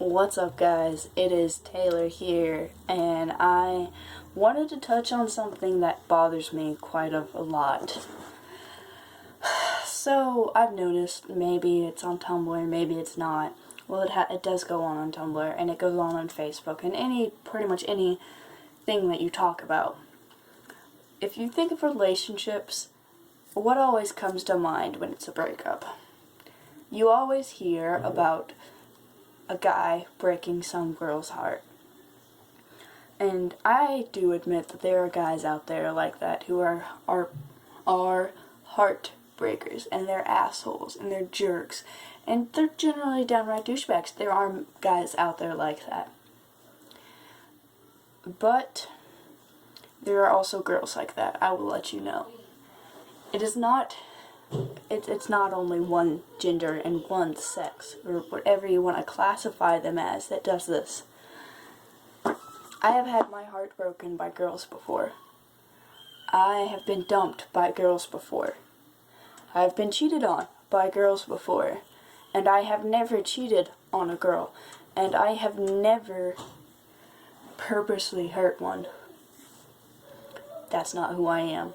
What's up, guys? It is Taylor here, and I wanted to touch on something that bothers me quite a lot. So, I've noticed, maybe it's on Tumblr, maybe it's not. Well, it does go on Tumblr, and it goes on Facebook, and pretty much any thing that you talk about. If you think of relationships, what always comes to mind when it's a breakup? You always hear about a guy breaking some girl's heart. And I do admit that there are guys out there like that who are heartbreakers, and they're assholes, and they're jerks, and they're generally downright douchebags. There are guys out there like that. But there are also girls like that, I will let you know. It's not only one gender and one sex, or whatever you want to classify them as, that does this. I have had my heart broken by girls before. I have been dumped by girls before. I have been cheated on by girls before. And I have never cheated on a girl. And I have never purposely hurt one. That's not who I am.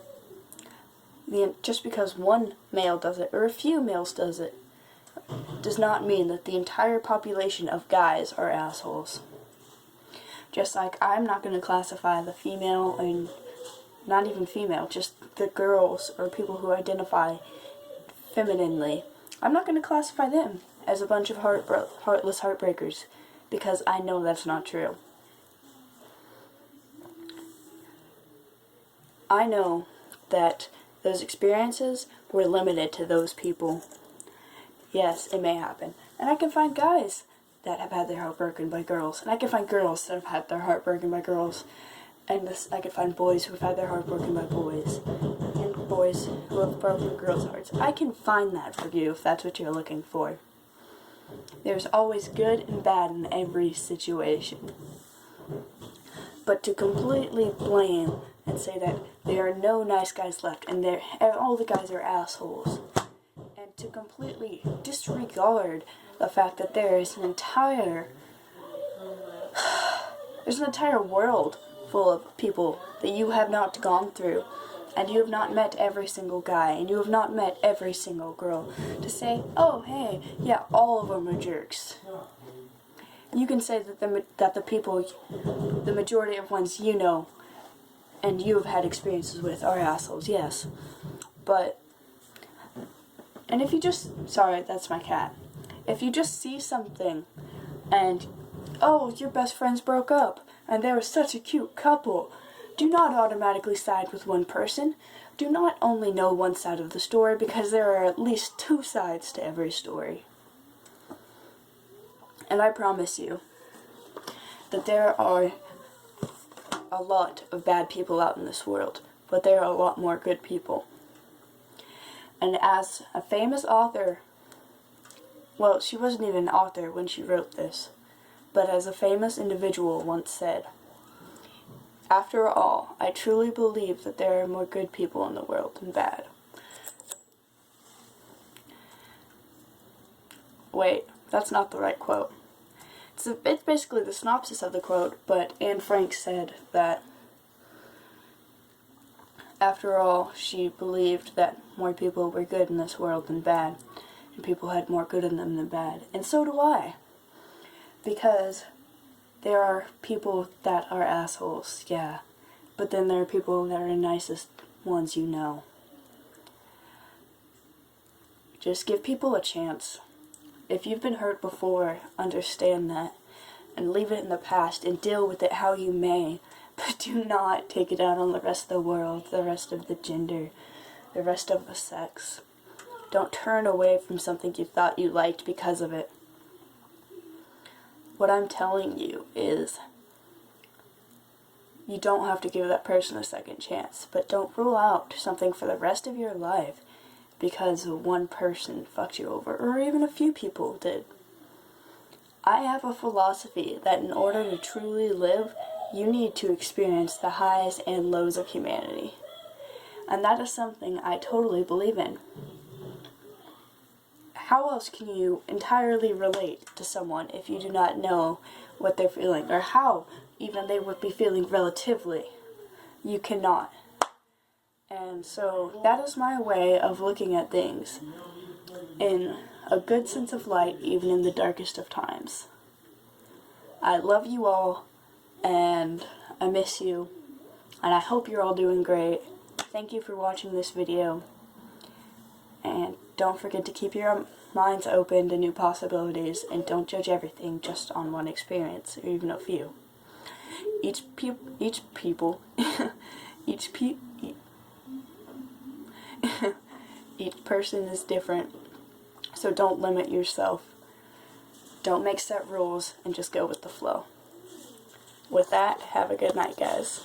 Just because one male does it, or a few males does it, does not mean that the entire population of guys are assholes. Just like I'm not going to classify the female, and not even female, just the girls or people who identify femininely, I'm not going to classify them as a bunch of heartless heartbreakers, because I know that's not true. I know that those experiences were limited to those people. Yes, it may happen. And I can find guys that have had their heart broken by girls. And I can find girls that have had their heart broken by girls. And I can find boys who have had their heart broken by boys. And boys who have broken girls' hearts. I can find that for you if that's what you're looking for. There's always good and bad in every situation. But to completely blame and say that there are no nice guys left and all the guys are assholes, and to completely disregard the fact that there's an entire world full of people that you have not gone through, and you have not met every single guy, and you have not met every single girl, to say, oh hey, yeah, all of them are jerks. You can say that the majority of ones you know and you have had experiences with are assholes, yes. And if you sorry, that's my cat. If you just see something and, oh, your best friends broke up and they were such a cute couple, do not automatically side with one person. Do not only know one side of the story, because there are at least two sides to every story. And I promise you that there are a lot of bad people out in this world, but there are a lot more good people. And as a famous author, well, she wasn't even an author when she wrote this, but as a famous individual once said, after all, I truly believe that there are more good people in the world than bad. Wait, that's not the right quote. It's basically the synopsis of the quote, but Anne Frank said that, after all, she believed that more people were good in this world than bad, and people had more good in them than bad. And so do I. Because there are people that are assholes, yeah, but then there are people that are the nicest ones you know. Just give people a chance. If you've been hurt before, understand that, and leave it in the past, and deal with it how you may, but do not take it out on the rest of the world, the rest of the gender, the rest of the sex. Don't turn away from something you thought you liked because of it. What I'm telling you is, you don't have to give that person a second chance, but don't rule out something for the rest of your life because one person fucked you over, or even a few people did. I have a philosophy that in order to truly live, you need to experience the highs and lows of humanity. And that is something I totally believe in. how else can you entirely relate to someone if you do not know what they're feeling, or how even they would be feeling relatively? You cannot. And so that is my way of looking at things in a good sense of light, even in the darkest of times. I love you all, and I miss you, and I hope you're all doing great. Thank you for watching this video, and don't forget to keep your minds open to new possibilities, and don't judge everything just on one experience, or even a few. Each person is different, so don't limit yourself. Don't make set rules, and just go with the flow. With that, have a good night, guys.